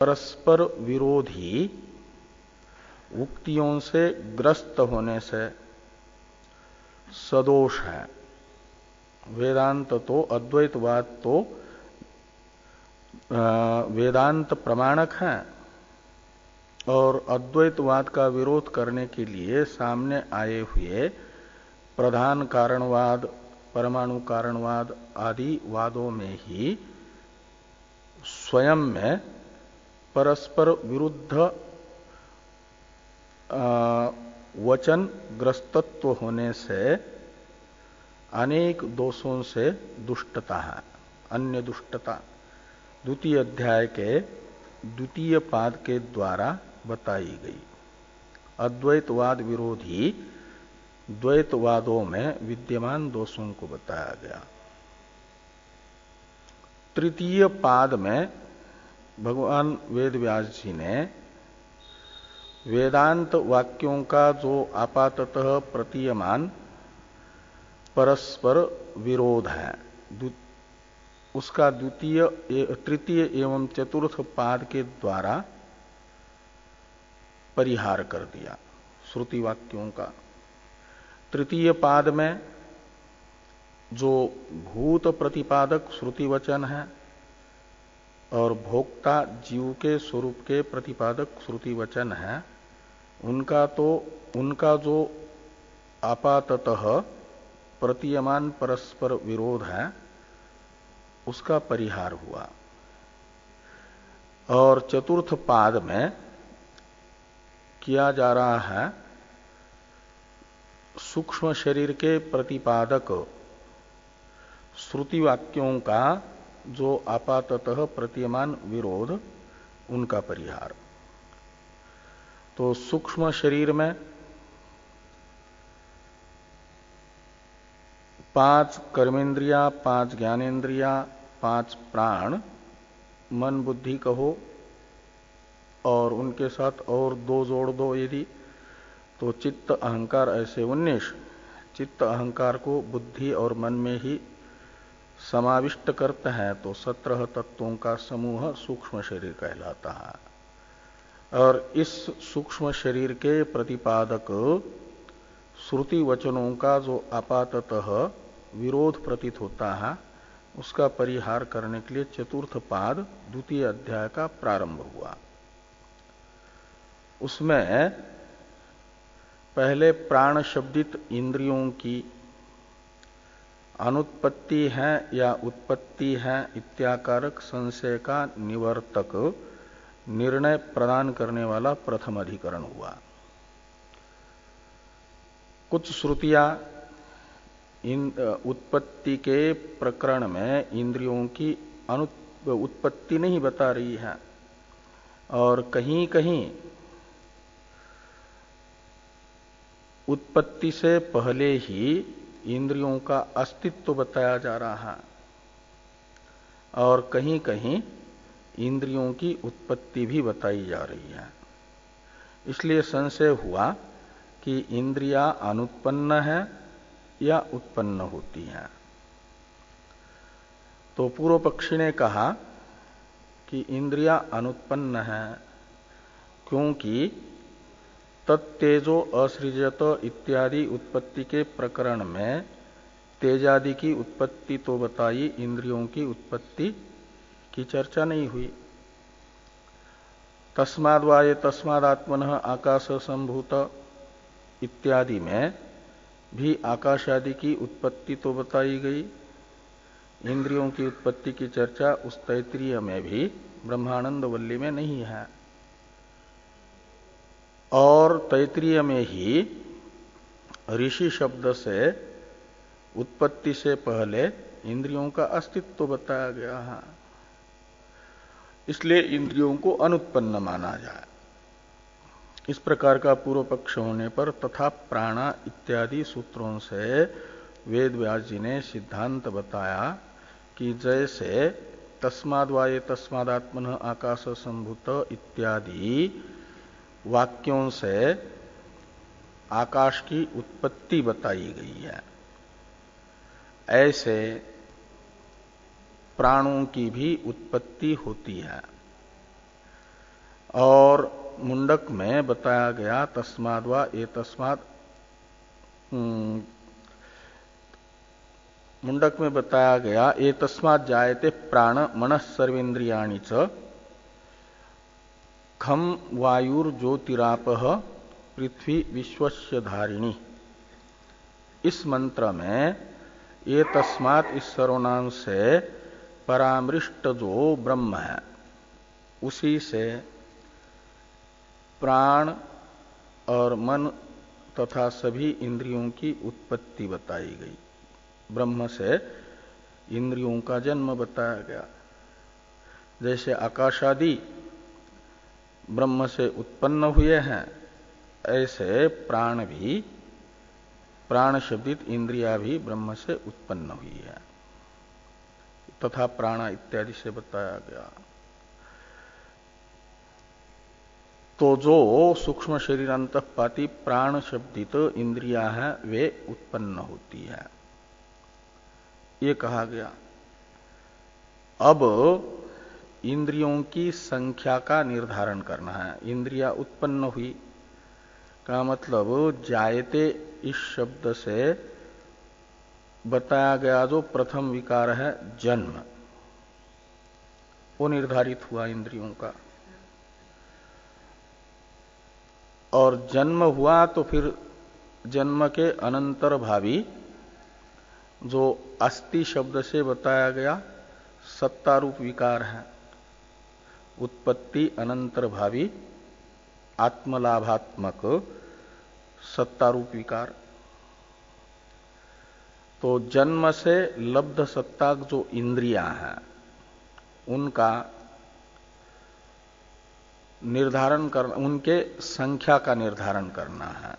परस्पर विरोधी उक्तियों से ग्रस्त होने से सदोष है। वेदांत तो अद्वैतवाद तो वेदांत प्रमाणक है और अद्वैतवाद का विरोध करने के लिए सामने आए हुए प्रधान कारणवाद, परमाणु कारणवाद आदि वादों में ही स्वयं में परस्पर विरुद्ध वचन ग्रस्तत्व होने से अनेक दोषों से दुष्टता है, अन्य दुष्टता द्वितीय अध्याय के द्वितीय पाद के द्वारा बताई गई। अद्वैतवाद विरोधी द्वैतवादों में विद्यमान दोषों को बताया गया। तृतीय पाद में भगवान वेदव्यास जी ने वेदांत वाक्यों का जो आपाततः प्रतीयमान परस्पर विरोध है उसका तृतीय एवं चतुर्थ पाद के द्वारा परिहार कर दिया। श्रुति वाक्यों का तृतीय पाद में जो भूत प्रतिपादक श्रुति वचन है और भोक्ता जीव के स्वरूप के प्रतिपादक श्रुति वचन है, उनका जो आपाततः प्रतीयमान परस्पर विरोध है उसका परिहार हुआ। और चतुर्थ पाद में किया जा रहा है सूक्ष्म शरीर के प्रतिपादक श्रुति वाक्यों का जो आपाततः प्रतीयमान विरोध, उनका परिहार। तो सूक्ष्म शरीर में 5 कर्मेंद्रिया, 5 ज्ञानेन्द्रिया, 5 प्राण, मन बुद्धि कहो और उनके साथ और 2 जोड़ दो यदि, तो चित्त अहंकार, ऐसे 19। चित्त अहंकार को बुद्धि और मन में ही समाविष्ट करते हैं तो 17 तत्वों का समूह सूक्ष्म शरीर कहलाता है। और इस सूक्ष्म शरीर के प्रतिपादक श्रुति वचनों का जो आपाततः विरोध प्रतीत होता है उसका परिहार करने के लिए चतुर्थ पाद द्वितीय अध्याय का प्रारंभ हुआ। उसमें पहले प्राण शब्दित इंद्रियों की अनुत्पत्ति है या उत्पत्ति है इत्याकारक संशय का निवर्तक निर्णय प्रदान करने वाला प्रथम अधिकरण हुआ। कुछ श्रुतियां उत्पत्ति के प्रकरण में इंद्रियों की उत्पत्ति नहीं बता रही है और कहीं कहीं उत्पत्ति से पहले ही इंद्रियों का अस्तित्व बताया जा रहा है और कहीं कहीं इंद्रियों की उत्पत्ति भी बताई जा रही है। इसलिए संशय हुआ कि इंद्रियां अनुत्पन्न है या उत्पन्न होती हैं। तो पूर्व पक्षी ने कहा कि इंद्रियां अनुत्पन्न है, क्योंकि तत्तेजो असृजत इत्यादि उत्पत्ति के प्रकरण में तेजादि की उत्पत्ति तो बताई, इंद्रियों की उत्पत्ति की चर्चा नहीं हुई। तस्माद्वाये तस्मादात्मनः आकाश संभूत इत्यादि में भी आकाश आदि की उत्पत्ति तो बताई गई। इंद्रियों की उत्पत्ति की चर्चा उस तैत्तिरीय में भी ब्रह्मानंद वल्ली में नहीं है। और तैत्तिरीय में ही ऋषि शब्द से उत्पत्ति से पहले इंद्रियों का अस्तित्व बताया गया है, इसलिए इंद्रियों को अनुत्पन्न माना जाए। इस प्रकार का पूर्व पक्ष होने पर तथा प्राणा इत्यादि सूत्रों से वेद व्यास जी ने सिद्धांत बताया कि जैसे तस्माद्वाये तस्मादात्मनः आकाश संभूत इत्यादि वाक्यों से आकाश की उत्पत्ति बताई गई है, ऐसे प्राणों की भी उत्पत्ति होती है। और मुंडक में बताया गया तस्माद् वा ये तस्मात्, मुंडक में बताया गया ये तस्मात् जायते प्राण मनः सर्वेन्द्रियाणि च खम वायुर्ज्योतिरापः पृथ्वी विश्वस्य धारिणी। इस मंत्र में ये तस्मात् इस सर्वनाम से परामृष्ट जो ब्रह्म है उसी से प्राण और मन तथा सभी इंद्रियों की उत्पत्ति बताई गई। ब्रह्म से इंद्रियों का जन्म बताया गया। जैसे आकाशादि ब्रह्म से उत्पन्न हुए हैं, ऐसे प्राण भी, प्राण शब्दित इंद्रिया भी ब्रह्म से उत्पन्न हुई है तथा प्राणा इत्यादि से बताया गया। तो जो सूक्ष्म शरीर अंतःपाती प्राण शब्दित इंद्रिया है वे उत्पन्न होती है, ये कहा गया। अब इंद्रियों की संख्या का निर्धारण करना है। इंद्रिया उत्पन्न हुई का मतलब जायते इस शब्द से बताया गया जो प्रथम विकार है जन्म, वो निर्धारित हुआ इंद्रियों का। और जन्म हुआ तो फिर जन्म के अनंतर भावी जो अस्ति शब्द से बताया गया सत्ता रूप विकार है, उत्पत्ति अनंतर भावी आत्मलाभात्मक सत्ता रूप विकार। तो जन्म से लब्ध सत्ताक जो इंद्रियां हैं उनका निर्धारण करना, उनके संख्या का निर्धारण करना है।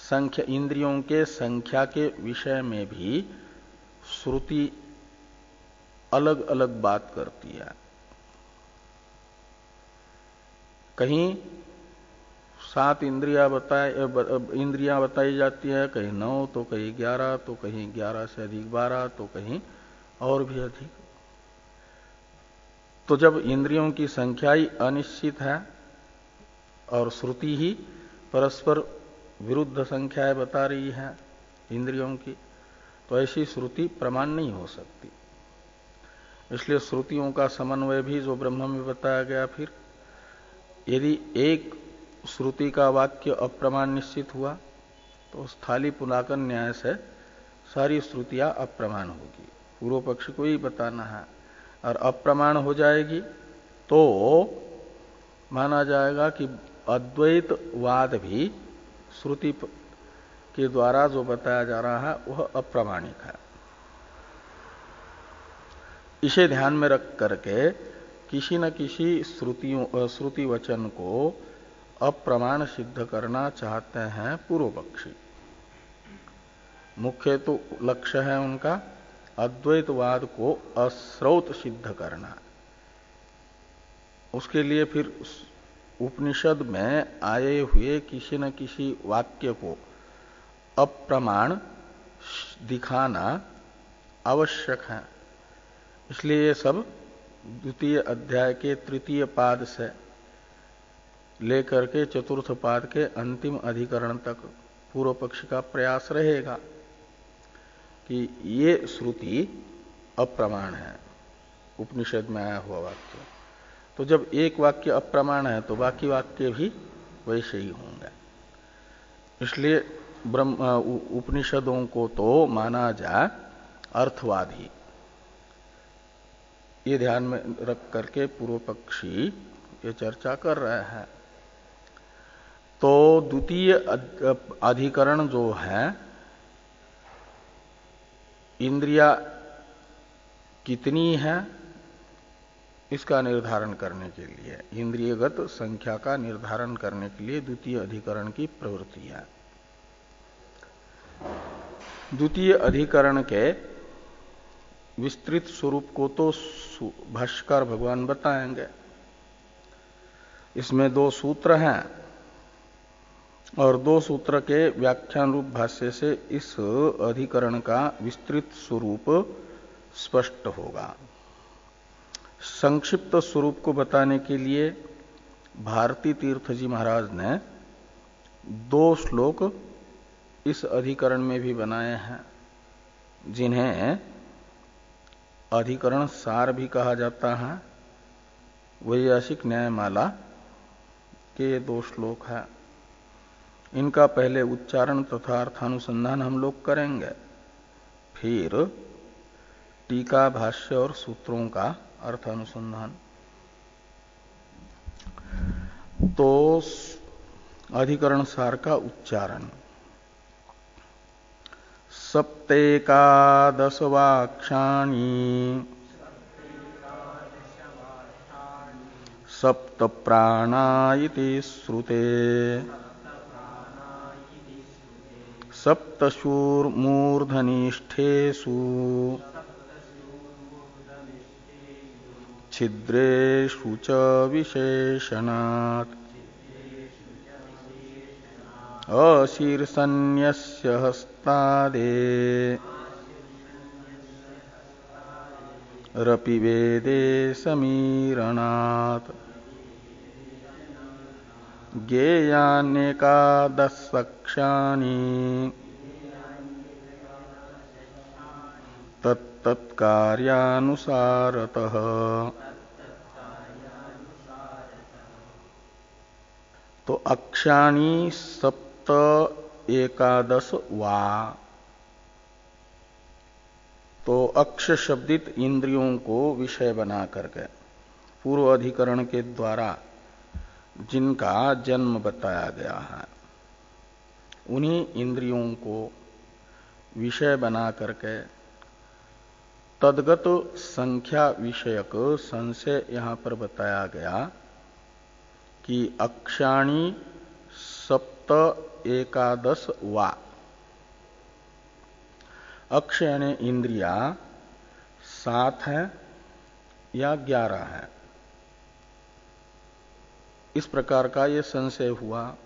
संख्या, इंद्रियों के संख्या के विषय में भी श्रुति अलग अलग बात करती है। कहीं 7 इंद्रियां बताई जाती है, कहीं 9, तो कहीं 11, तो कहीं 11 से अधिक 12, तो कहीं और भी अधिक। तो जब इंद्रियों की संख्या ही अनिश्चित है और श्रुति ही परस्पर विरुद्ध संख्याएं बता रही है इंद्रियों की, तो ऐसी श्रुति प्रमाण नहीं हो सकती। इसलिए श्रुतियों का समन्वय भी जो ब्रह्म में बताया गया, फिर यदि एक श्रुति का वाक्य अप्रमाण निश्चित हुआ तो स्थाली पुलाकन न्याय से सारी श्रुतियां अप्रमाण होगी, पूर्व पक्ष को ही बताना है। और अप्रमाण हो जाएगी तो माना जाएगा कि अद्वैतवाद भी श्रुति के द्वारा जो बताया जा रहा है वह अप्रामाणिक है। इसे ध्यान में रख करके किसी न किसी श्रुति वचन को अप्रमाण सिद्ध करना चाहते हैं पूर्व पक्षी। मुख्य तो लक्ष्य है उनका अद्वैतवाद को अश्रौत सिद्ध करना। उसके लिए फिर उपनिषद में आए हुए किसी न किसी वाक्य को अप्रमाण दिखाना आवश्यक है। इसलिए ये सब द्वितीय अध्याय के तृतीय पाद से लेकर के चतुर्थ पाद के अंतिम अधिकरण तक पूर्व पक्ष का प्रयास रहेगा कि ये श्रुति अप्रमाण है, उपनिषद में आया हुआ वाक्य। तो जब एक वाक्य अप्रमाण है तो बाकी वाक्य भी वैसे ही होंगे। इसलिए उपनिषदों को तो माना जाए अर्थवादी। ये ध्यान में रख करके पूर्व पक्षी ये चर्चा कर रहे हैं। तो द्वितीय अधिकरण जो है इंद्रिया कितनी है इसका निर्धारण करने के लिए, इंद्रियगत संख्या का निर्धारण करने के लिए द्वितीय अधिकरण की प्रवृत्ति है। द्वितीय अधिकरण के विस्तृत स्वरूप को तो भाष्यकार भगवान बताएंगे। इसमें 2 सूत्र हैं और 2 सूत्र के व्याख्यान रूप भाष्य से इस अधिकरण का विस्तृत स्वरूप स्पष्ट होगा। संक्षिप्त स्वरूप को बताने के लिए भारती तीर्थ जी महाराज ने 2 श्लोक इस अधिकरण में भी बनाए हैं, जिन्हें अधिकरण सार भी कहा जाता है। वैयासिक न्यायमाला के 2 श्लोक है। इनका पहले उच्चारण तथा अर्थानुसंधान हम लोग करेंगे, फिर टीका, भाष्य और सूत्रों का अर्थानुसंधान। तो अधिकरण सार का उच्चारण। सप्तेकादश वाक्षाणि सप्त प्राणा इति श्रुते सप्तशूर्मूर्धनिष्ठेषु छिद्रेषु च विशेषणात् अशीर्षन्यस्य हस्तादे रपि वेदे समीरणात् ज्ञेयान्येकादशक्षाणि तत्तत्कार्यानुसारतः। तो अक्षाणी सप्त एकादश वा, तो अक्ष शब्दित इंद्रियों को विषय बना करके पूर्व अधिकरण के द्वारा जिनका जन्म बताया गया है, उन्हीं इंद्रियों को विषय बना करके तद्गत संख्या विषयक संशय यहां पर बताया गया कि अक्षाणी सप्त एकादश वा। अक्ष यानी इंद्रिया 7 है या 11 है, इस प्रकार का ये संशय हुआ।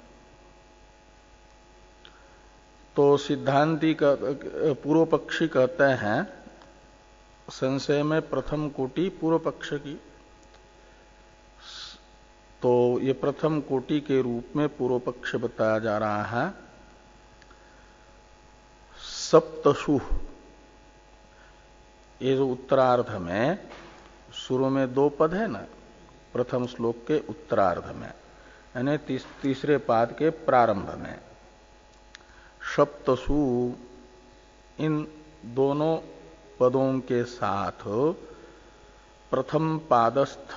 तो सिद्धांती का पूर्व पक्षी कहते हैं संशय में प्रथम कोटि पूर्व पक्ष की। तो ये प्रथम कोटि के रूप में पूर्व पक्ष बताया जा रहा है। सप्तशु, ये जो उत्तरार्ध में शुरू में 2 पद है ना, प्रथम श्लोक के उत्तरार्ध में यानी तीसरे पाद के प्रारंभ में सप्तशु, इन दोनों पदों के साथ प्रथम पादस्थ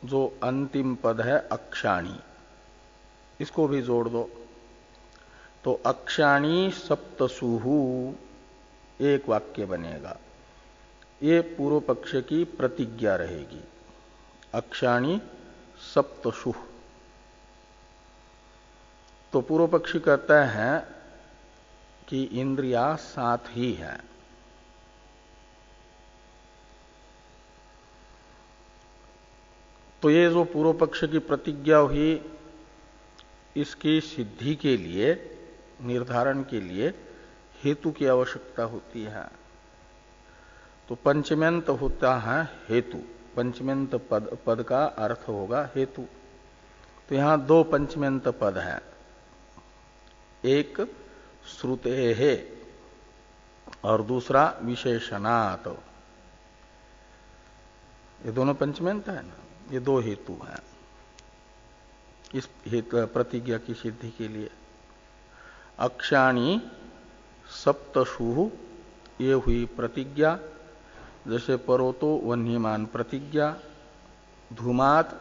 जो अंतिम पद है अक्षाणी, इसको भी जोड़ दो। तो अक्षाणी सप्तसुहु एक वाक्य बनेगा। ये पूर्व पक्ष की प्रतिज्ञा रहेगी, अक्षाणी सप्तसु। तो पूर्व पक्षी कहते हैं कि इंद्रिया 7 ही है। तो ये जो पूर्व पक्ष की प्रतिज्ञा हुई, इसकी सिद्धि के लिए, निर्धारण के लिए हेतु की आवश्यकता होती है। तो पंचम्यंत होता है हेतु, पंचम्यंत पद का अर्थ होगा हेतु। तो यहां 2 पंचम्यंत पद हैं, एक श्रुते है और दूसरा विशेषणात्। ये दोनों पंचम्यंत है ना, ये 2 हेतु हैं इस हेतु प्रतिज्ञा की सिद्धि के लिए। अक्षाणी सप्तशु ये हुई प्रतिज्ञा, जैसे परोतो वन्यमान प्रतिज्ञा, धूमात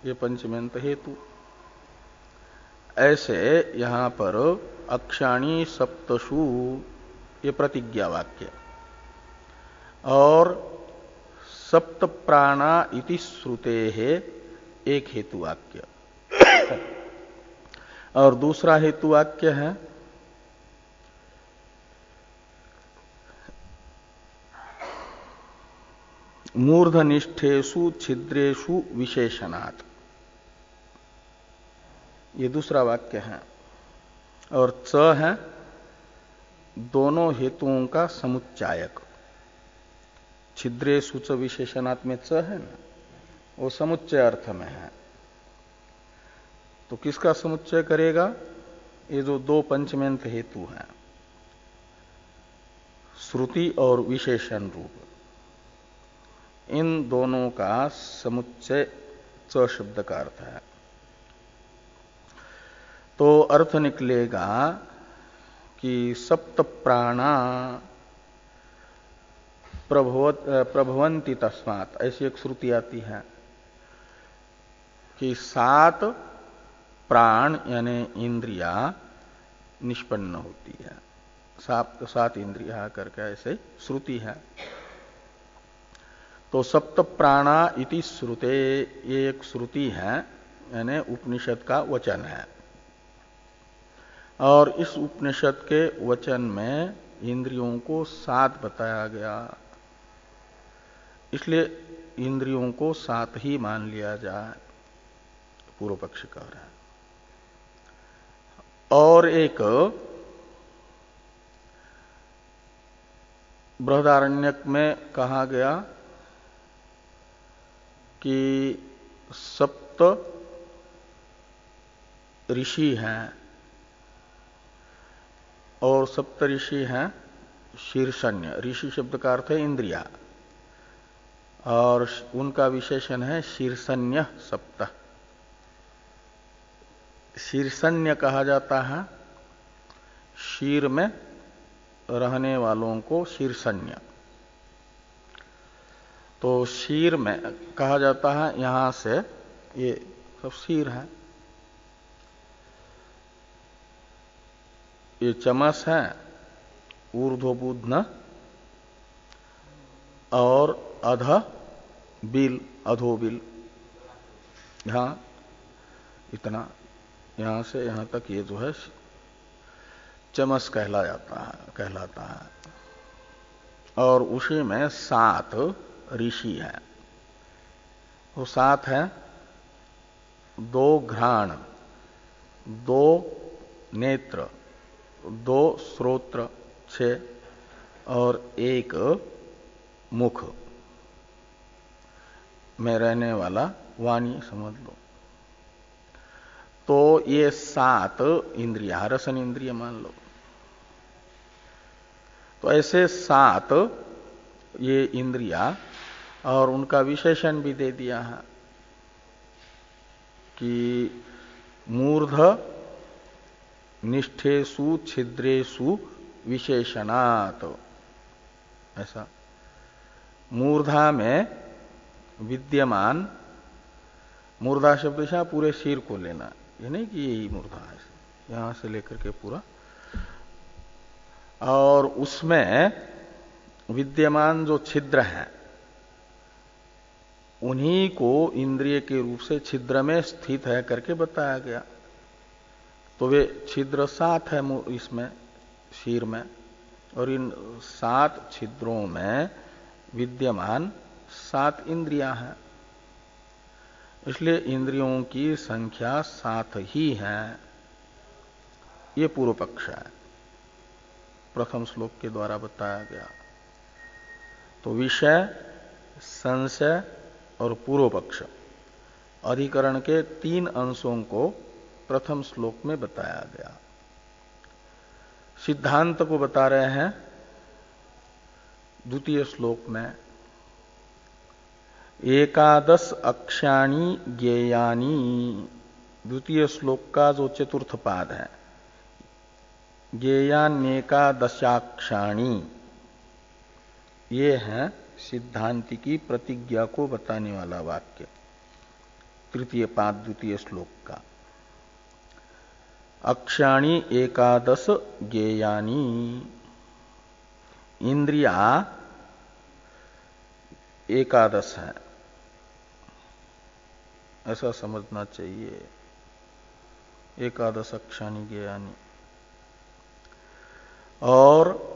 ये पंचम्यंत हेतु। ऐसे यहां पर अक्षाणी सप्तशु ये प्रतिज्ञा वाक्य और सप्त प्राणा इति श्रुते है एक हेतु वाक्य और दूसरा हेतु वाक्य है मूर्धनिष्ठेषु छिद्रेषु विशेषणात्, ये दूसरा वाक्य है। और च है दोनों हेतुओं का समुच्चायक। छिद्रेषु च विशेषणात् में च है ना, वो समुच्चय अर्थ में है। तो किसका समुच्चय करेगा? ये जो दो पंचमेंत हेतु हैं, श्रुति और विशेषण रूप, इन दोनों का समुच्चय च शब्द का अर्थ है। तो अर्थ निकलेगा कि सप्त प्राणा प्रभवंती तस्मात्, ऐसी एक श्रुति आती है कि 7 प्राण यानी इंद्रिया निष्पन्न होती है, 7 इंद्रिया करके ऐसे श्रुति है। तो सप्त प्राणा इति श्रुते, ये एक श्रुति है यानी उपनिषद का वचन है। और इस उपनिषद के वचन में इंद्रियों को 7 बताया गया, इसलिए इंद्रियों को 7 ही मान लिया जाए, पूर्व पक्ष कह रहा है। और एक बृहदारण्यक में कहा गया कि 7 ऋषि हैं, और 7 ऋषि हैं शीर्षण्य। ऋषि शब्द का अर्थ है इंद्रिया, और उनका विशेषण है शीर्षण्य 7। शीर्षण्य कहा जाता है शीर में रहने वालों को शीर्षण्य। तो शीर में कहा जाता है, यहां से ये सब शीर है, ये चमस है, ऊर्ध्वबुध्न और अध बिल, अधोबिल, यहां इतना, यहां से यहां तक ये जो है चमस कहलाता है। और उसी में 7 ऋषि हैं। वो 7 हैं, 2 घ्राण, 2 नेत्र, 2 श्रोत्र 6, और 1 मुख में रहने वाला वाणी समझ लो। तो ये 7 इंद्रिया, रसन इंद्रिय मान लो। तो ऐसे 7 ये इंद्रिया, और उनका विशेषण भी दे दिया है कि मूर्ध निष्ठेषु छिद्रेषु विशेषणात्, ऐसा मूर्धा में विद्यमान, मूर्धा शब्द से पूरे शीर को लेना, ये नहीं कि यही मूर्धा है, यहां से लेकर के पूरा, और उसमें विद्यमान जो छिद्र हैं उन्हीं को इंद्रिय के रूप से छिद्र में स्थित है करके बताया गया। तो वे छिद्र 7 है इसमें शीर में, और इन 7 छिद्रों में विद्यमान 7 इंद्रियां हैं, इसलिए इंद्रियों की संख्या 7 ही है। ये पूर्व पक्ष है, प्रथम श्लोक के द्वारा बताया गया। तो विषय, संशय और पूर्व पक्ष, अधिकरण के 3 अंशों को प्रथम श्लोक में बताया गया। सिद्धांत को बता रहे हैं द्वितीय श्लोक में। 11 अक्षाणी ज्ञेयानी, द्वितीय श्लोक का जो चतुर्थ पाद है, ज्ञेयान्येकादशाक्षाणी, ये है सिद्धांति की प्रतिज्ञा को बताने वाला वाक्य, तृतीय पाद द्वितीय श्लोक का। अक्षाणी 11 ज्ञेयानी, इंद्रिया 11 है, ऐसा समझना चाहिए। 11 अक्षाणी ज्ञेयानी। और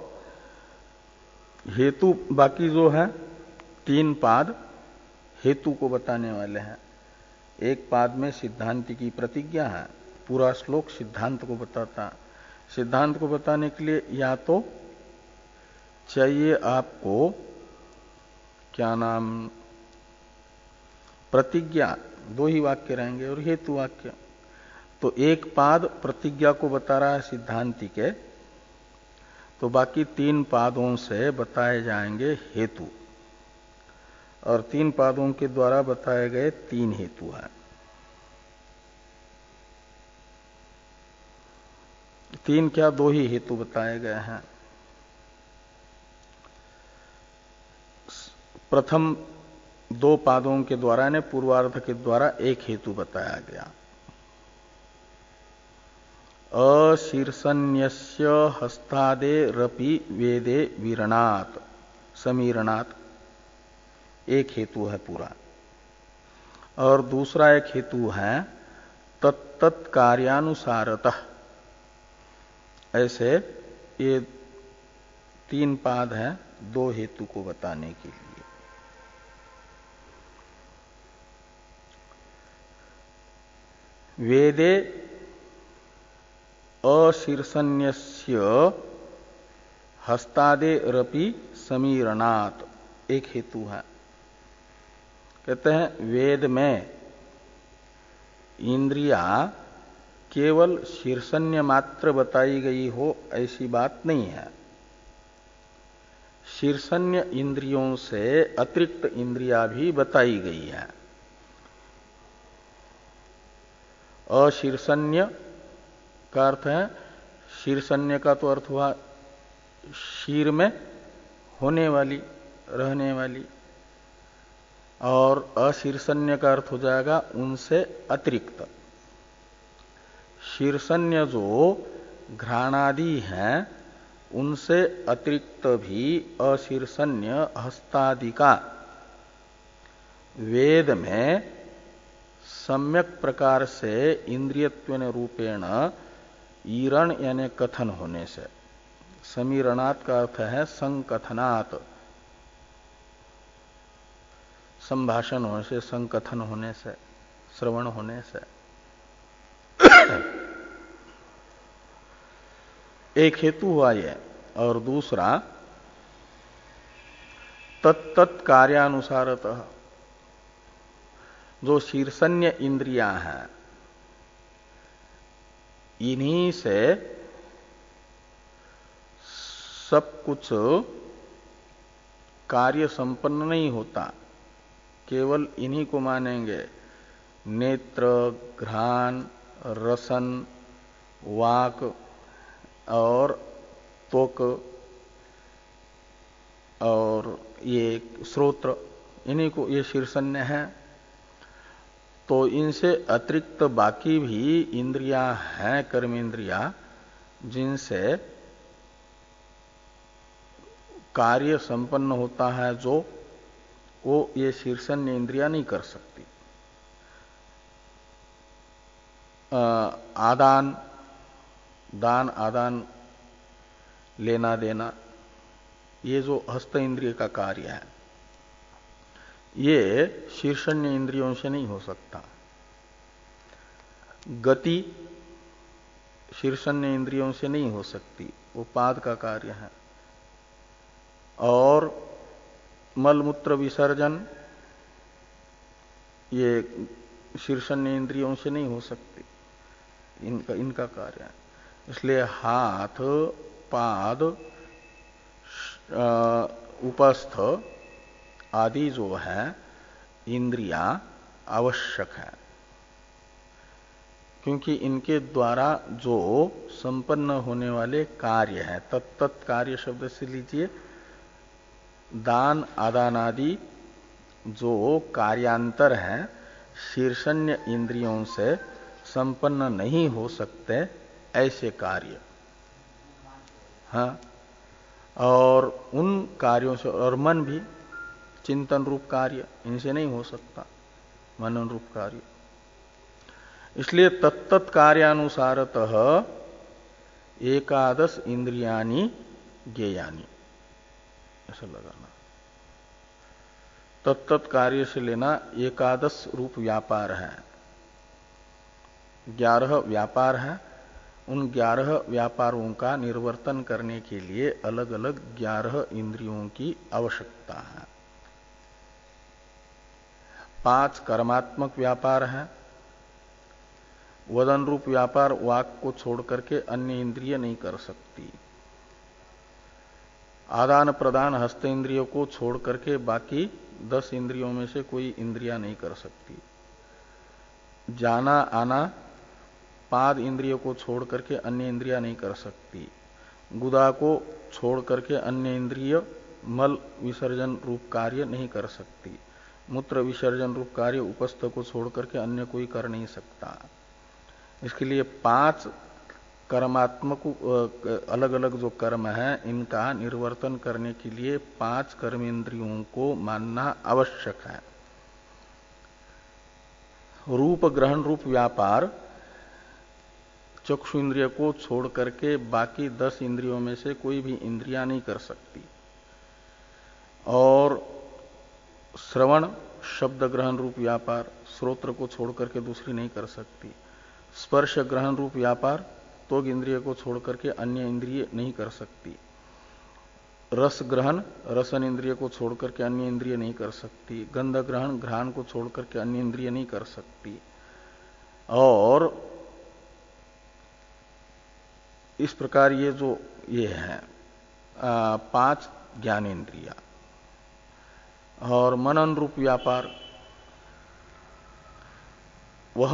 हेतु बाकी जो है 3 पाद हेतु को बताने वाले हैं। एक पाद में सिद्धांत की प्रतिज्ञा है, पूरा श्लोक सिद्धांत को बताता। सिद्धांत को बताने के लिए या तो चाहिए आपको क्या नाम, प्रतिज्ञा, 2 ही वाक्य रहेंगे, और हेतु वाक्य। तो एक पाद प्रतिज्ञा को बता रहा है सिद्धांति के, तो बाकी 3 पादों से बताए जाएंगे हेतु, और 3 पादों के द्वारा बताए गए 3 हेतु हैं। 3 क्या 2 ही हेतु बताए गए हैं। प्रथम 2 पादों के द्वारा यानी पूर्वार्ध के द्वारा एक हेतु बताया गया। अशीर्षण्यस्य हस्तादे रपि वेदे वीरणात् समीरणात्, एक हेतु है पूरा। और दूसरा एक हेतु है तत्तत् कार्यानुसारतः। ऐसे ये 3 पाद हैं 2 हेतु को बताने के लिए। वेदे अशीर्षण्यस्य हस्तादे रपि समीरणात्, एक हेतु है। कहते हैं वेद में इंद्रिया केवल शीर्षण्य मात्र बताई गई हो ऐसी बात नहीं है। शीर्षण्य इंद्रियों से अतिरिक्त इंद्रिया भी बताई गई है। अशीर्षण्य का अर्थ है, शीर्षण्य का तो अर्थ हुआ शीर में होने वाली, रहने वाली, और अशीर्षण्य का अर्थ हो जाएगा उनसे अतिरिक्त। शीर्षण्य जो घ्राणादि हैं उनसे अतिरिक्त भी अशीर्षण्य हस्तादि का वेद में सम्यक प्रकार से इंद्रियत्वेन रूपेण ईरण यानी कथन होने से, समीरणात् का अर्थ है संकथनात्, संभाषण होने से, संकथन होने से, श्रवण होने से। एक हेतु हुआ यह। और दूसरा तत्तत् कार्यानुसारतः, जो शीर्षण्य इंद्रियां हैं इन्हीं से सब कुछ कार्य संपन्न नहीं होता, केवल इन्हीं को मानेंगे। नेत्र, घ्राण, रसन, वाक और त्वक और ये श्रोत्र, इन्हीं को ये शीर्षण्य है। तो इनसे अतिरिक्त बाकी भी इंद्रियां हैं, कर्मेंद्रियां, जिनसे कार्य संपन्न होता है, जो वो ये शीर्षण्य इंद्रियां नहीं कर सकती। आदान, दान आदान, लेना देना, ये जो हस्त इंद्रिय का कार्य है, ये शीर्षण्य इंद्रियों से नहीं हो सकता। गति शीर्षण्य इंद्रियों से नहीं हो सकती, वो पाद का कार्य है। और मलमूत्र विसर्जन ये शीर्षण्य इंद्रियों से नहीं हो सकती, इनका कार्य है। इसलिए हाथ, पाद, उपस्थ आदि जो है इंद्रियां आवश्यक है, क्योंकि इनके द्वारा जो संपन्न होने वाले कार्य है, तत्त कार्य शब्द से लीजिए दान आदान आदि जो कार्यांतर हैं, शीर्षण्य इंद्रियों से संपन्न नहीं हो सकते ऐसे कार्य। हाँ, और उन कार्यों से, और मन भी चिंतन रूप कार्य, इनसे नहीं हो सकता मनन रूप कार्य। इसलिए तत्त कार्यानुसारतः एकादश इंद्रियानि ज्ञेयानि, ऐसा लगाना। तत्त कार्य से लेना एकादश रूप व्यापार है, 11 व्यापार है। उन 11 व्यापारों का निर्वर्तन करने के लिए अलग अलग 11 इंद्रियों की आवश्यकता है। 5 कर्मात्मक व्यापार है, वदन रूप व्यापार वाक को छोड़ करके अन्य इंद्रिय नहीं कर सकती। आदान प्रदान हस्त इंद्रियों को छोड़ करके बाकी 10 इंद्रियों में से कोई इंद्रिया नहीं कर सकती। जाना आना पाद इंद्रियों को छोड़ करके अन्य इंद्रिया नहीं कर सकती। गुदा को छोड़ करके अन्य इंद्रिय मल विसर्जन रूप कार्य नहीं कर सकती। मूत्र विसर्जन रूप कार्य उपस्थ को छोड़ करके अन्य कोई कर नहीं सकता। इसके लिए 5 कर्मात्मक अलग अलग जो कर्म है इनका निर्वर्तन करने के लिए 5 कर्मेंद्रियों को मानना आवश्यक है। रूप ग्रहण रूप व्यापार चक्षु इंद्रिय को छोड़ करके बाकी 10 इंद्रियों में से कोई भी इंद्रिया नहीं कर सकती। और श्रवण शब्द ग्रहण रूप व्यापार श्रोत्र को छोड़ करके दूसरी नहीं कर सकती। स्पर्श ग्रहण रूप व्यापार त्वग इंद्रिय को छोड़ करके अन्य इंद्रिय नहीं कर सकती। रस ग्रहण रसन इंद्रिय को छोड़ करके अन्य इंद्रिय नहीं कर सकती। गंध ग्रहण घ्राण को छोड़ करके अन्य इंद्रिय नहीं कर सकती। और इस प्रकार ये है 5 ज्ञानेन्द्रिया। और मनन रूप व्यापार वह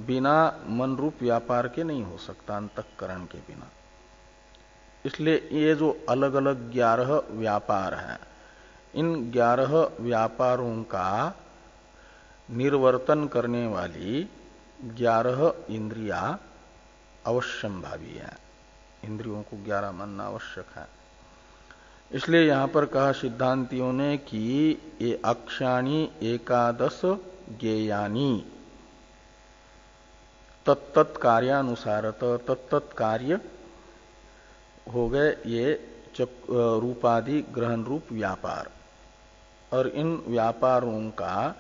बिना मन रूप व्यापार के नहीं हो सकता, अंतःकरण के बिना। इसलिए ये जो अलग अलग 11 व्यापार हैं, इन 11 व्यापारों का निर्वर्तन करने वाली 11 इंद्रिया अवश्यंभावी है। इंद्रियों को 11 मानना आवश्यक है। इसलिए यहां पर कहा सिद्धांतियों ने कि ये अक्षाणी एकादश ज्ञेयानी तत्त कार्यानुसारत, तत्त कार्य हो गए ये रूपादि ग्रहण रूप व्यापार। और इन व्यापारों का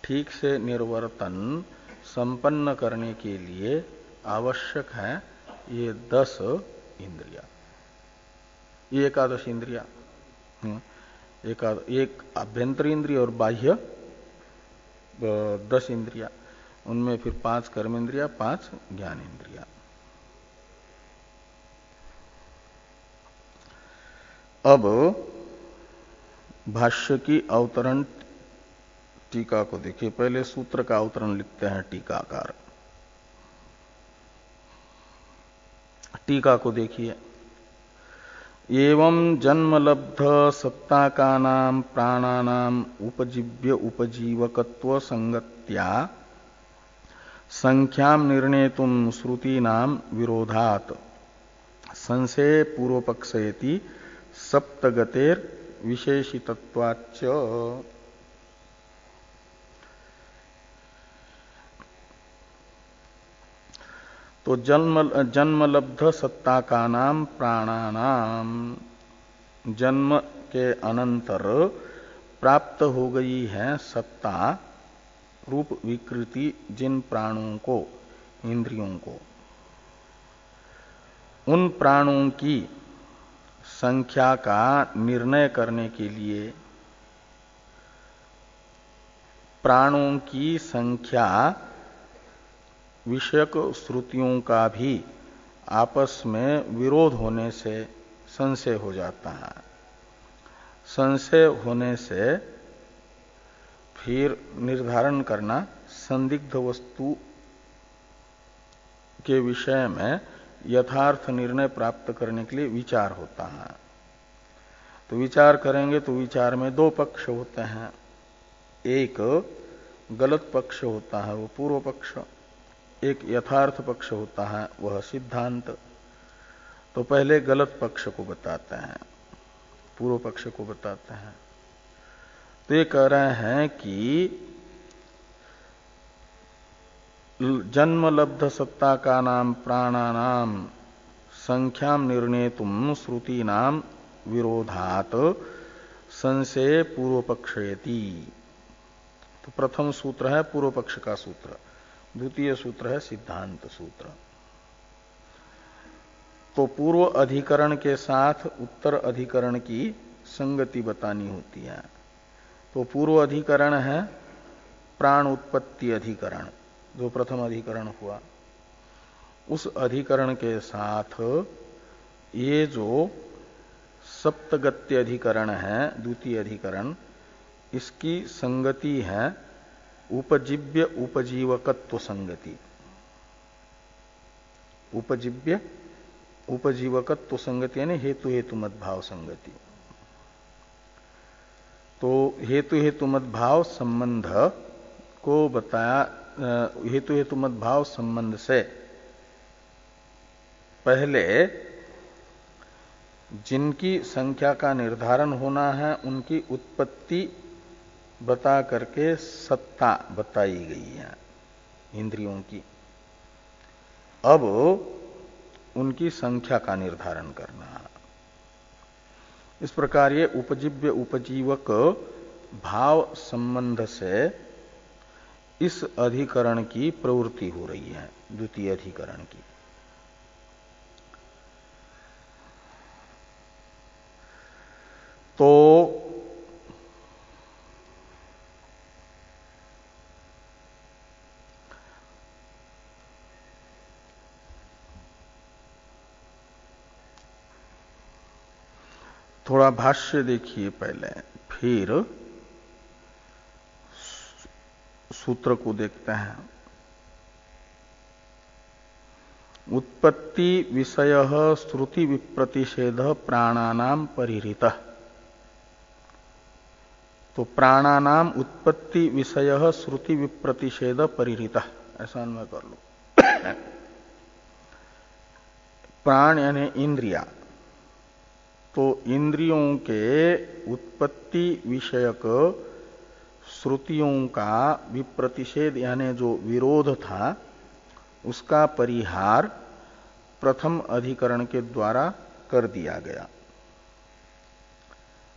ठीक से निर्वर्तन संपन्न करने के लिए आवश्यक है ये 10 इंद्रिया, ये एकादश इंद्रिया। एक आभ्यंतर इंद्रिय और बाह्य 10 इंद्रिया। उनमें फिर 5 कर्मेंद्रिया 5 ज्ञानेन्द्रिया। अब भाष्य की अवतरण टीका को देखिए। पहले सूत्र का अवतरण लिखते हैं टीकाकार। टीका को देखिए। एवं जन्मलब्ध सत्ताकानां प्राणानां उपजीव्य उपजीवकत्व संगत्या संख्यां निर्णेतुम श्रुतीनां विरोधात् संशय पूर्वपक्षयति सप्तगतेर विशेषितत्वाच्च। तो जन्मलब्ध सत्ताकानां प्राणानाम, जन्म के अनंतर प्राप्त हो गई है सत्ता रूप विकृति जिन प्राणों को, इंद्रियों को, उन प्राणों की संख्या का निर्णय करने के लिए प्राणों की संख्या विषयक श्रुतियों का भी आपस में विरोध होने से संशय हो जाता है। संशय होने से फिर निर्धारण करना संदिग्ध वस्तु के विषय में यथार्थ निर्णय प्राप्त करने के लिए विचार होता है। तो विचार करेंगे तो विचार में 2 पक्ष होते हैं। एक गलत पक्ष होता है वो पूर्व पक्ष, एक यथार्थ पक्ष होता है वह सिद्धांत। तो पहले गलत पक्ष को बताते हैं, पूर्व पक्ष को बताते हैं। तो ये कह रहे हैं कि जन्मलब्ध सत्ता का नाम प्राणानाम संख्यां निर्णेतुम श्रुतीनाम विरोधात संशय पूर्व पक्षयति। तो प्रथम सूत्र है पूर्व पक्ष का सूत्र, द्वितीय सूत्र है सिद्धांत सूत्र। तो पूर्व अधिकरण के साथ उत्तर अधिकरण की संगति बतानी होती है। तो पूर्व अधिकरण है प्राण उत्पत्ति अधिकरण, जो प्रथम अधिकरण हुआ, उस अधिकरण के साथ ये जो सप्तगत्य अधिकरण है, द्वितीय अधिकरण, इसकी संगति है उपजीव्य उपजीवकत्व संगति। उपजीव्य उपजीवकत्व संगति यानी हेतु हेतु मद्भाव संगति। तो हेतु हेतु मद्भाव संबंध को बताया। हेतु हेतु मद्भाव संबंध से पहले जिनकी संख्या का निर्धारण होना है उनकी उत्पत्ति बता करके सत्ता बताई गई है इंद्रियों की। अब उनकी संख्या का निर्धारण करना है। इस प्रकार ये उपजीव्य उपजीवक भाव संबंध से इस अधिकरण की प्रवृत्ति हो रही है, द्वितीय अधिकरण की। तो थोड़ा भाष्य देखिए पहले, फिर सूत्र को देखते हैं। उत्पत्ति विषय श्रुति विप्रतिषेध प्राणानाम परिहृतः। तो प्राणानाम उत्पत्ति विषय श्रुति विप्रतिषेध परिहृतः, ऐसा अन्वय कर लो। प्राण यानी इंद्रिया, तो इंद्रियों के उत्पत्ति विषयक श्रुतियों का विप्रतिषेध यानी जो विरोध था उसका परिहार प्रथम अधिकरण के द्वारा कर दिया गया।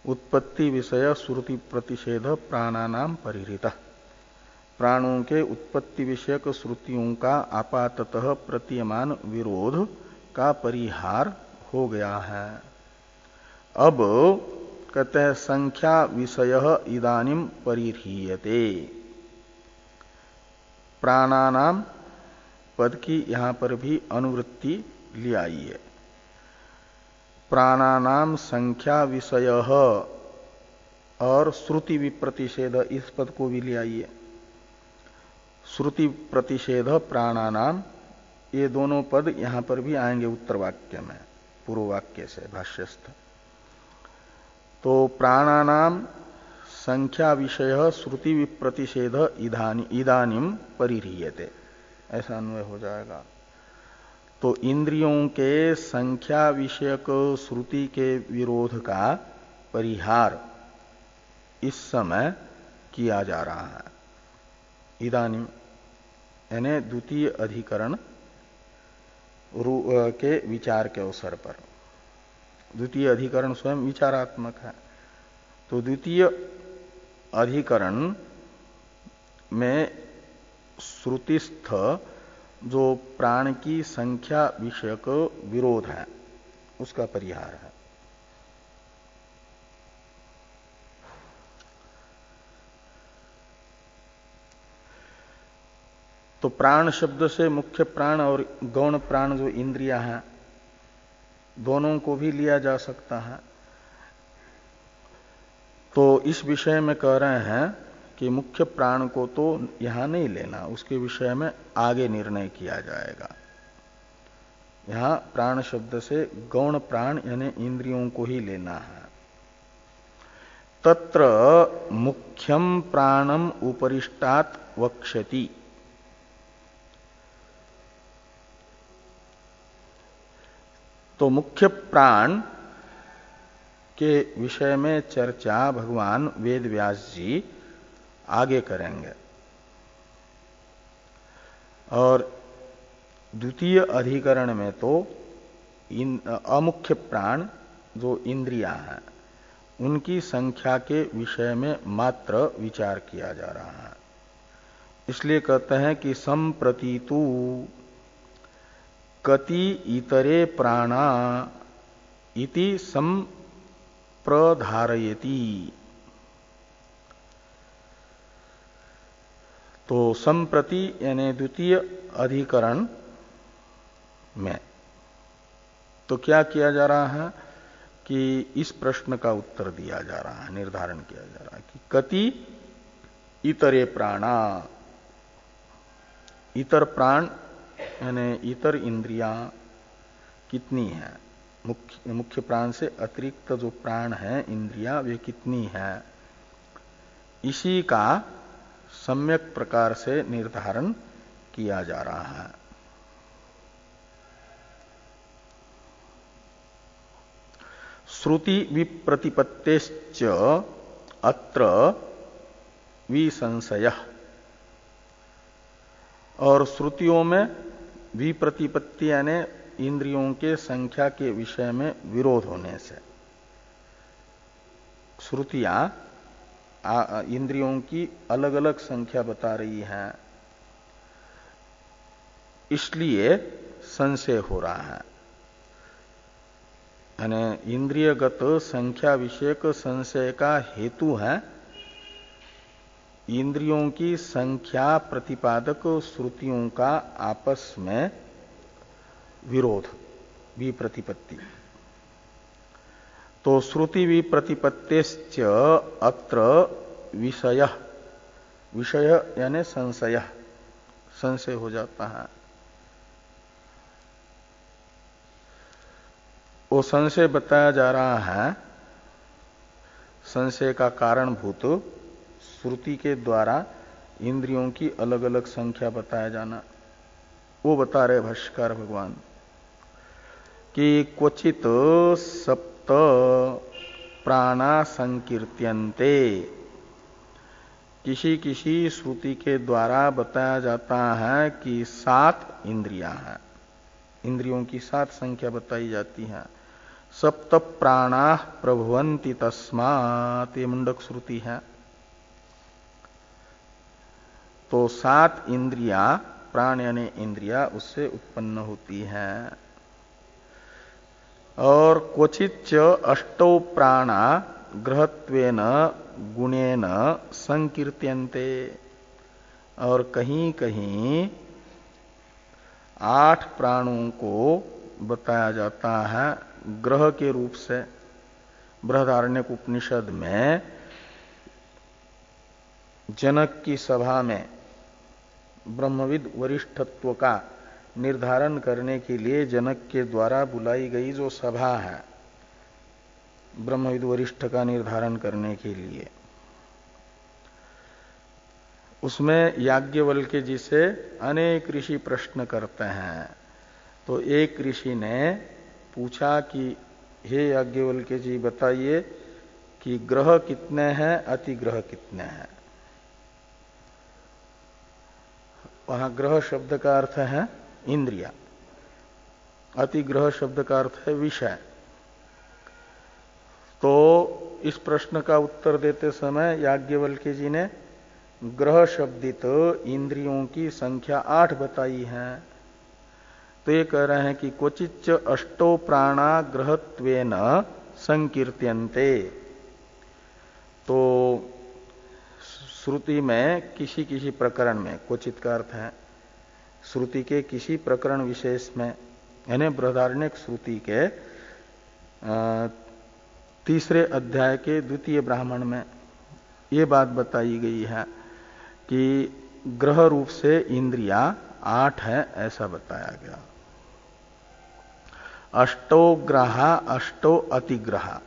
उत्पत्ति विषय श्रुति प्रतिषेध प्राणानाम परिहृतः। प्राणों के उत्पत्ति विषयक श्रुतियों का आपाततः प्रतीयमान विरोध का परिहार हो गया है। अब कहते हैं संख्या विषय इदानीम परिह्रियते। प्राणानाम पद की यहां पर भी अनुवृत्ति ले आई है। प्राणानाम संख्या विषय और श्रुति विप्रतिषेध, इस पद को भी ले आइए। श्रुति प्रतिषेध प्राणानाम, ये दोनों पद यहां पर भी आएंगे उत्तर वाक्य में, पूर्व वाक्य से भाष्यस्थ। तो प्राणानाम संख्या विषय श्रुति विप्रतिषेध इदानीम परिह्रियते, ऐसा अन्वय हो जाएगा। तो इंद्रियों के संख्या विषयक श्रुति के विरोध का परिहार इस समय किया जा रहा है। इदानीम यानी द्वितीय अधिकरण के विचार के अवसर पर। द्वितीय अधिकरण स्वयं विचारात्मक है, तो द्वितीय अधिकरण में श्रुतिस्थ जो प्राण की संख्या विषयक विरोध है उसका परिहार है। तो प्राण शब्द से मुख्य प्राण और गौण प्राण जो इंद्रियां हैं दोनों को भी लिया जा सकता है। तो इस विषय में कह रहे हैं कि मुख्य प्राण को तो यहां नहीं लेना, उसके विषय में आगे निर्णय किया जाएगा। यहां प्राण शब्द से गौण प्राण यानी इंद्रियों को ही लेना है। तत्र मुख्यम प्राणम उपरिष्टात् वक्ष्यति। तो मुख्य प्राण के विषय में चर्चा भगवान वेद व्यास जी आगे करेंगे। और द्वितीय अधिकरण में तो अमुख्य प्राण जो इंद्रियां हैं उनकी संख्या के विषय में मात्र विचार किया जा रहा है। इसलिए कहते हैं कि संप्रतीतु कति इतरे प्राणा इति संप्रधारयति। तो संप्रति यानी द्वितीय अधिकरण में तो क्या किया जा रहा है कि इस प्रश्न का उत्तर दिया जा रहा है, निर्धारण किया जा रहा है कि कति इतरे प्राणा, इतर प्राण यानी इतर इंद्रियां कितनी है, मुख्य प्राण से अतिरिक्त जो प्राण है इंद्रियां वे कितनी है, इसी का सम्यक प्रकार से निर्धारण किया जा रहा है। श्रुति विप्रतिपत्तेश्च अत्र विसंशय, और श्रुतियों में विप्रतिपत्ति यानी इंद्रियों के संख्या के विषय में विरोध होने से, श्रुतियां इंद्रियों की अलग अलग संख्या बता रही हैं, इसलिए संशय हो रहा है। यानी इंद्रियगत संख्या विषयक संशय का हेतु है इंद्रियों की संख्या प्रतिपादक श्रुतियों का आपस में विरोध, विप्रतिपत्ति। तो श्रुति विप्रतिपत्तेश्च अत्र विषय, विषय यानी संशय, संशय हो जाता है। वो संशय बताया जा रहा है, संशय का कारणभूत श्रुति के द्वारा इंद्रियों की अलग अलग संख्या बताया जाना, वो बता रहे भाष्यकार भगवान कि क्वचित सप्त प्राणा संकीर्त्यन्ते, किसी किसी श्रुति के द्वारा बताया जाता है कि 7 इंद्रियां हैं, इंद्रियों की 7 संख्या बताई जाती है। सप्त प्राणा प्रभुवन्ति तस्मात्, ये मुंडक श्रुति है। तो 7 इंद्रियां, प्राण यानी इंद्रिया, उससे उत्पन्न होती हैं। और क्वचित अष्टौ प्राणा ग्रहत्वेन गुणेन संकीर्त्यन्ते, और कहीं कहीं 8 प्राणों को बताया जाता है ग्रह के रूप से। बृहदारण्यक उपनिषद में जनक की सभा में ब्रह्मविद वरिष्ठत्व का निर्धारण करने के लिए जनक के द्वारा बुलाई गई जो सभा है ब्रह्मविद वरिष्ठ का निर्धारण करने के लिए, उसमें याज्ञवल्क्य जी से अनेक ऋषि प्रश्न करते हैं। तो एक ऋषि ने पूछा कि हे याज्ञवल्क्य जी बताइए कि ग्रह कितने हैं, अतिग्रह कितने हैं। वहां ग्रह शब्द का अर्थ है इंद्रिया, अतिग्रह शब्द का अर्थ है विषय। तो इस प्रश्न का उत्तर देते समय याज्ञवल्क्य जी ने ग्रह शब्दित इंद्रियों की संख्या 8 बताई है। तो ये कह रहे हैं कि क्वचिच्च अष्टो प्राणा ग्रहत्वेन संकीर्त्यन्ते। तो श्रुति में किसी किसी प्रकरण में, क्वचित का अर्थ है श्रुति के किसी प्रकरण विशेष में, यानी बृहदारण्यक श्रुति के 3 अध्याय के 2 ब्राह्मण में ये बात बताई गई है कि ग्रह रूप से इंद्रिया 8 है, ऐसा बताया गया। अष्टो ग्रहा अष्टो अतिग्रहा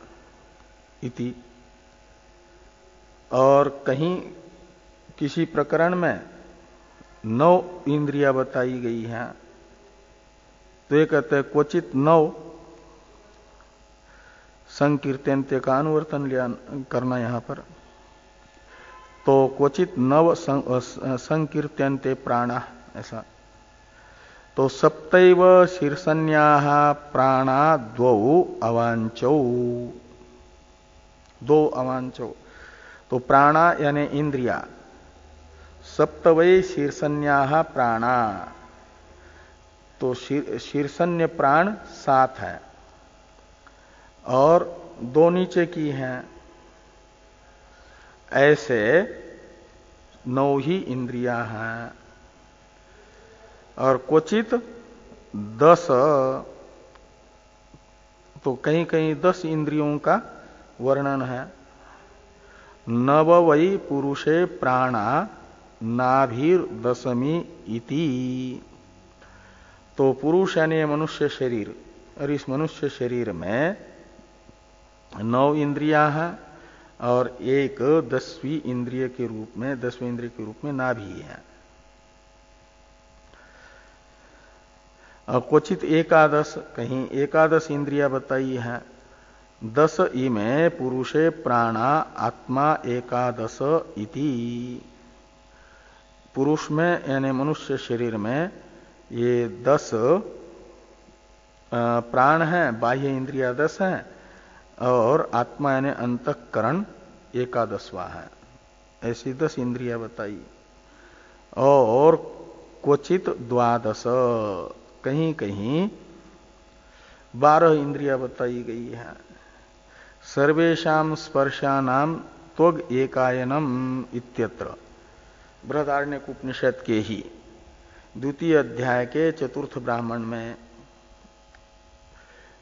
इति। और कहीं किसी प्रकरण में 9 इंद्रिया बताई गई हैं। तो ये कहते हैं क्वचित 9 संकीर्त्यन्ते का अनुवर्तन करना यहां पर। तो क्वचित 9 संकीर्त्यन्ते प्राणा, ऐसा। तो सप्तैव शीर्षन्याः प्राणा 2 अवांचौ, 2 अवांचौ। तो प्राणा यानी इंद्रिया, सप्तवै शीर्षन्याः प्राणा, तो शीर्षन्य प्राण 7 है और 2 नीचे की हैं। ऐसे 9 ही इंद्रिया हैं, और क्वचित 10, तो कहीं कहीं 10 इंद्रियों का वर्णन है। नव वै पुरुषे प्राणा नाभिर दशमी इति। तो पुरुष यानी मनुष्य शरीर, और इस मनुष्य शरीर में 9 इंद्रियां हैं और एक 10वीं इंद्रिय के रूप में, 10वें इंद्रिय के रूप में नाभि है। और क्वचित एकादश, कहीं एकादश इंद्रिया बताई है। 10 इमे पुरुषे प्राणा आत्मा एकादश इति। पुरुष में यानी मनुष्य शरीर में ये 10 प्राण हैं, बाह्य इंद्रिया 10 हैं, और आत्मा यानी अंतःकरण एकादशवा है। ऐसी 10 इंद्रिया बताई। और क्वचित 12, कहीं कहीं 12 इंद्रिया बताई गई है। सर्वेषाम स्पर्शानाम त्वग एकायनम इत्यत्र, बृहदारण्यक उपनिषद के ही 2 अध्याय के 4th ब्राह्मण में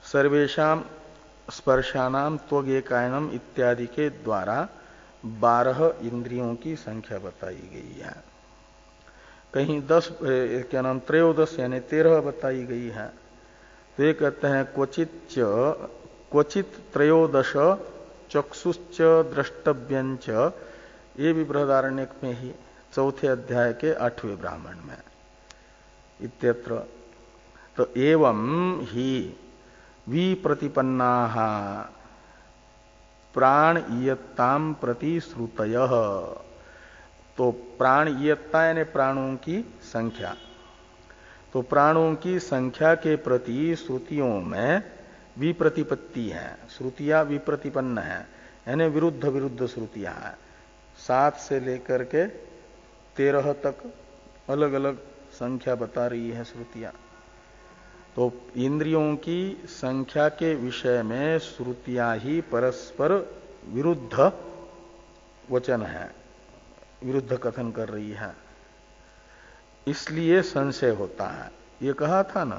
सर्वेषाम स्पर्शानाम त्वग एकायनम इत्यादि के द्वारा 12 इंद्रियों की संख्या बताई गई है। कहीं 10 क्या नाम त्रयोदश यानी 13 बताई गई है। तो ये कहते हैं क्वचित त्रयोदश चक्षुश्च द्रष्टव्यंच, ये भी बृहदारण्यक में ही 4थे अध्याय के 8वें ब्राह्मण में इत्यत्र। तो एवं ही विप्रतिपन्ना प्राण इयत्ताम प्रति श्रुतयः। तो प्राण इयत्ता यानी प्राणों की संख्या, तो प्राणों की संख्या के प्रति श्रुतियों में विप्रतिपत्ति है, श्रुतियां विप्रतिपन्न है, यानी विरुद्ध विरुद्ध श्रुतियां हैं। 7 से लेकर के 13 तक अलग अलग संख्या बता रही है श्रुतियां। तो इंद्रियों की संख्या के विषय में श्रुतियां ही परस्पर विरुद्ध वचन है, विरुद्ध कथन कर रही है, इसलिए संशय होता है। ये कहा था ना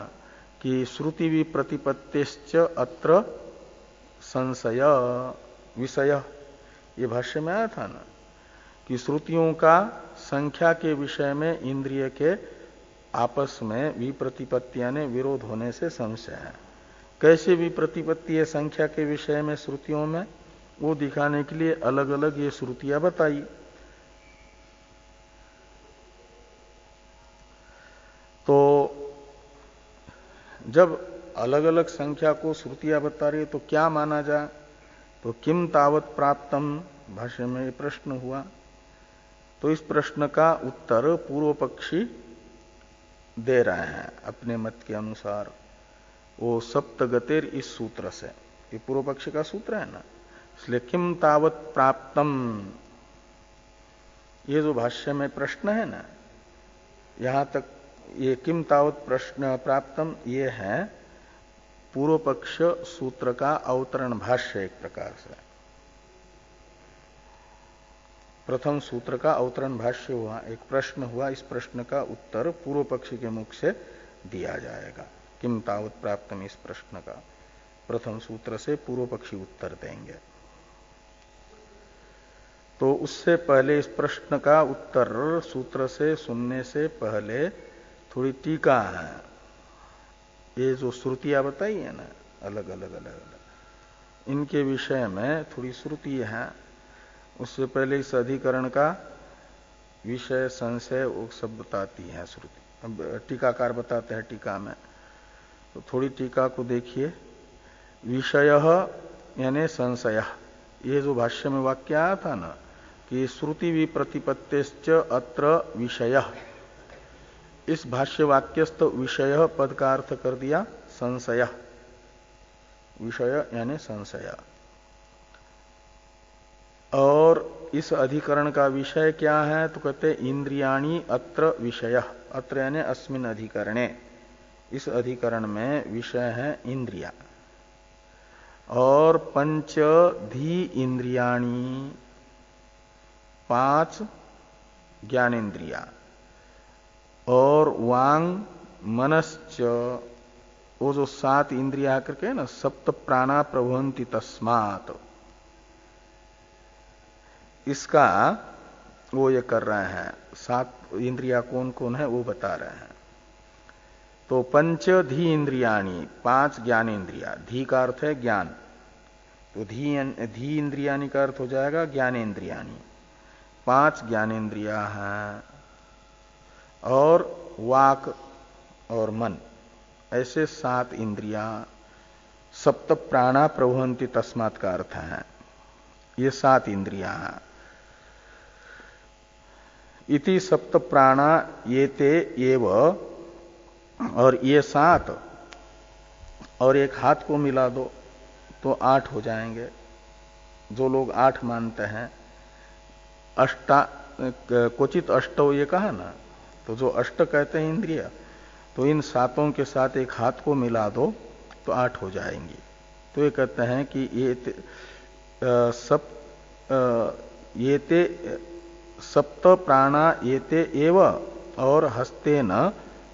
कि श्रुति विप्रतिपत्तिश्च अत्र संशय विषय, ये भाष्य में आया था ना कि श्रुतियों का संख्या के विषय में इंद्रिय के आपस में विप्रतिपत्ति यानी विरोध होने से संशय है। कैसे विप्रतिपत्ति है संख्या के विषय में श्रुतियों में, वो दिखाने के लिए अलग अलग ये श्रुतियां बताई। तो जब अलग अलग संख्या को श्रुतियां बता रही है तो क्या माना जाए? तो किम तावत प्राप्तम, भाष्य में प्रश्न हुआ। तो इस प्रश्न का उत्तर पूर्व पक्षी दे रहे हैं अपने मत के अनुसार। वो सप्तगतिर इस सूत्र से, ये पूर्व पक्षी का सूत्र है ना, इसलिए किम तावत प्राप्तम, ये जो भाष्य में प्रश्न है ना, यहां तक ये किम तावत प्रश्न प्राप्तम, ये है पूर्व पक्ष सूत्र का अवतरण भाष्य। एक प्रकार से प्रथम सूत्र का अवतरण भाष्य हुआ, एक प्रश्न हुआ, इस प्रश्न का उत्तर पूर्व पक्षी के मुख से दिया जाएगा। किम तावत प्राप्तम, इस प्रश्न का प्रथम सूत्र से पूर्व पक्षी उत्तर देंगे। तो उससे पहले इस प्रश्न का उत्तर सूत्र से सुनने से पहले थोड़ी टीका है। ये जो श्रुतियां बताई है ना अलग अलग, इनके विषय में थोड़ी श्रुति है। उससे पहले इस अधिकरण का विषय संशय वो सब बताती है श्रुति। अब टीकाकार बताते हैं टीका में, तो थोड़ी टीका को देखिए। विषय यानी संशय, ये जो भाष्य में वाक्य आया था ना कि श्रुति विप्रतिपत्तिश्च अत्र विषय, इस भाष्य वाक्यस्थ विषय पद का अर्थ कर दिया संशय, विषय यानी संशय। और इस अधिकरण का विषय क्या है? तो कहते इंद्रियाणि अत्र विषय, अत्र यानी अस्मिन् अधिकरणे, इस अधिकरण में विषय है इंद्रिया। और पंचधी इंद्रियाणि, 5 ज्ञानेन्द्रिया, और वांग मनश्च, वो जो 7 इंद्रिया करके है ना, सप्त प्राणा प्रभवन्ति तस्मात्, इसका वो ये कर रहे हैं। 7 इंद्रिया कौन कौन है वो बता रहे हैं। तो पंच धी इंद्रियाणी, 5 ज्ञानेन्द्रिया, धी का अर्थ है ज्ञान, तो धी इंद्रियाणी का अर्थ हो जाएगा ज्ञानेन्द्रियाणी, 5 ज्ञानेन्द्रिया हैं, और वाक और मन, ऐसे 7 इंद्रिया, सप्त प्राणा प्रभवन्ति तस्मात् का अर्थ है, ये 7 इंद्रिया हैं। इति सप्त प्राणा ये ते एव, और ये 7 और एक हाथ को मिला दो तो 8 हो जाएंगे। जो लोग 8 मानते हैं, क्वचित अष्टौ ये कहा ना, तो जो अष्ट कहते हैं इंद्रिया, तो इन 7 के साथ एक हाथ को मिला दो तो 8 हो जाएंगी। तो ये कहते हैं कि ये ते सप्त प्राणा एते एव, और हस्ते न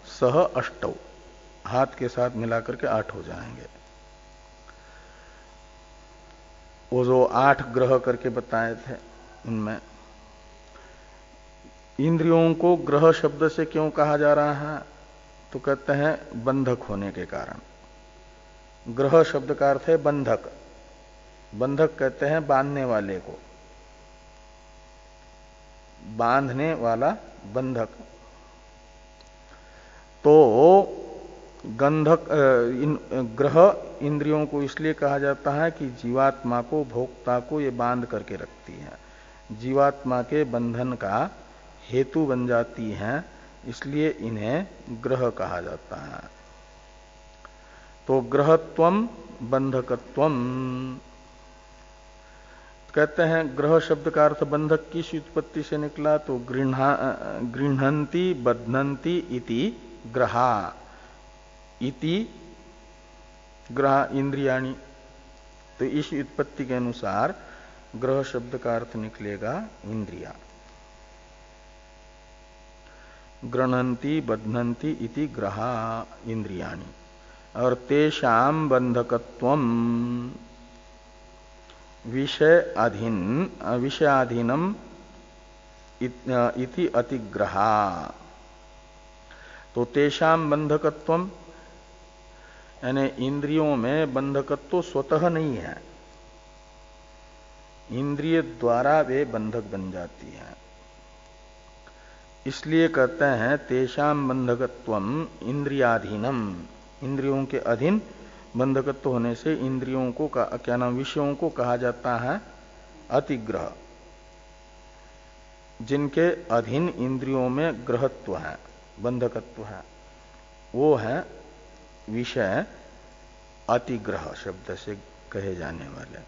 सह अष्टौ, हाथ के साथ मिलाकर के 8 हो जाएंगे। वो जो 8 ग्रह करके बताए थे, उनमें इंद्रियों को ग्रह शब्द से क्यों कहा जा रहा है, तो कहते हैं बंधक होने के कारण। ग्रह शब्द का अर्थ है बंधक, बंधक कहते हैं बांधने वाले को, बांधने वाला बंधक। तो गंधक ग्रह इंद्रियों को इसलिए कहा जाता है कि जीवात्मा को, भोक्ता को ये बांध करके रखती है, जीवात्मा के बंधन का हेतु बन जाती हैं, इसलिए इन्हें ग्रह कहा जाता है। तो ग्रहत्वम बंधकत्वम, कहते हैं ग्रह शब्द का अर्थ बंधक की उत्पत्ति से निकला, तो गृह्णन्ति बध्नन्ति इति ग्रहा, इति ग्रह इंद्रियाणि। तो इस उत्पत्ति के अनुसार ग्रह शब्द का अर्थ निकलेगा इंद्रिया। गृह्णन्ति बध्नन्ति इति ग्रहा इंद्रियाणि, और तेषाम बंधकत्वम विषयाधीनम इति अतिग्रहा। तो तेषाम बंधकत्वम, यानी इंद्रियों में बंधकत्व स्वतः नहीं है, इंद्रिय द्वारा वे बंधक बन जाती हैं, इसलिए कहते हैं तेषाम बंधकत्वम इंद्रियाधीनम, इंद्रियों के अधीन बंधकत्व होने से इंद्रियों को क्या नाम, विषयों को कहा जाता है अतिग्रह। जिनके अधीन इंद्रियों में ग्रहत्व है, बंधकत्व है, वो है विषय अतिग्रह शब्द से कहे जाने वाले।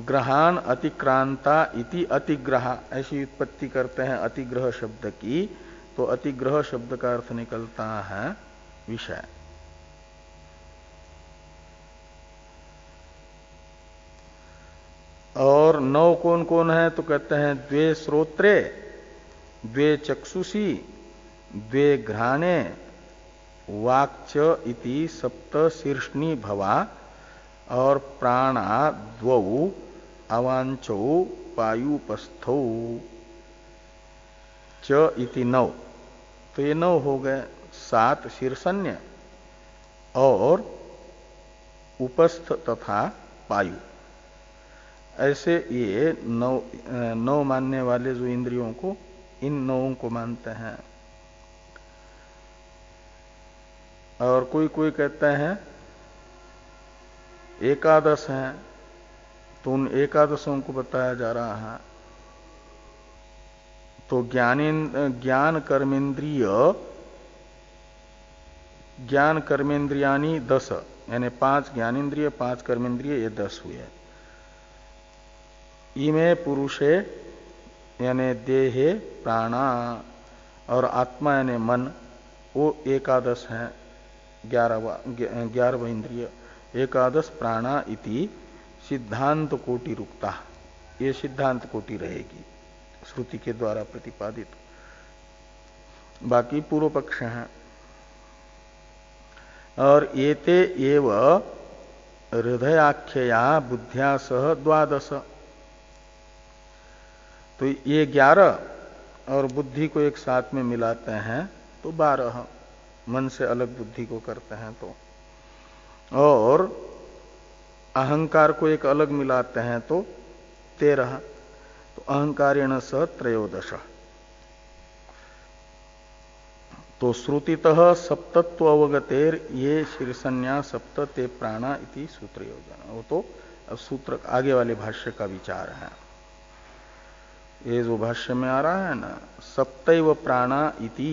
ग्रहान अतिक्रांता इति अतिग्रह, ऐसी उत्पत्ति करते हैं अतिग्रह शब्द की। तो अतिग्रह शब्द का अर्थ निकलता है विषय। और 9 कौन कौन है, तो कहते हैं द्वे श्रोत्रे, द्वे चक्षुषी, द्वे घ्राणे, वाक्च इति सप्त शीर्षणी भवा, और प्राणा द्वौ अवांचौ पायुपस्थौ च इति 9। तो ये 9 हो गए, 7 शीर्षण्य और उपस्थ तथा पायु। ऐसे ये 9 मानने वाले जो इंद्रियों को, इन 9 को मानते हैं। और कोई कोई कहते हैं 11 हैं, तो उन 11 को बताया जा रहा है। तो ज्ञान कर्मेंद्रियानी 10, यानी 5 ज्ञानेन्द्रिय 5 कर्मेंद्रिय, ये 10 हुए। इमे पुरुषे यानी देहे प्राणा, और आत्मा यानी मन, वो 11 हैं, 11 इंद्रिय। 11 प्राणा इति सिद्धांत कोटि रुकता, ये सिद्धांत कोटि रहेगी। श्रुति के द्वारा प्रतिपादित। बाकी पूर्व पक्ष हैं। और एते एव हृदयाख्यया बुद्ध्या सह 12, तो ये 11 और बुद्धि को एक साथ में मिलाते हैं तो 12, मन से अलग बुद्धि को करते हैं तो, और अहंकार को एक अलग मिलाते हैं तो 13, तो अहंकारेण सह 13। तो श्रुतितः सप्तत्व अवगतेर ये शीर्षन्या सप्त ते प्राणा इति सूत्र योजना। वो तो अब सूत्र आगे वाले भाष्य का विचार है। ये जो भाष्य में आ रहा है ना, सप्तैव प्राणा इति,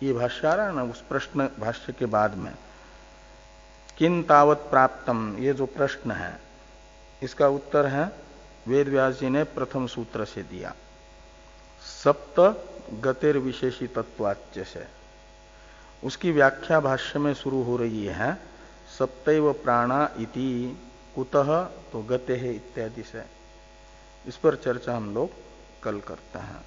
ये भाष्य आ रहा है ना उस प्रश्न भाष्य के बाद में, किन तावत प्राप्तम, ये जो प्रश्न है इसका उत्तर है वेद व्यास जी ने प्रथम सूत्र से दिया, सप्त गतिर विशेषी तत्वाच्य से। उसकी व्याख्या भाष्य में शुरू हो रही है सप्तैव प्राणा इति कुतः, तो गते है इत्यादि से। इस पर चर्चा हम लोग कल करते हैं।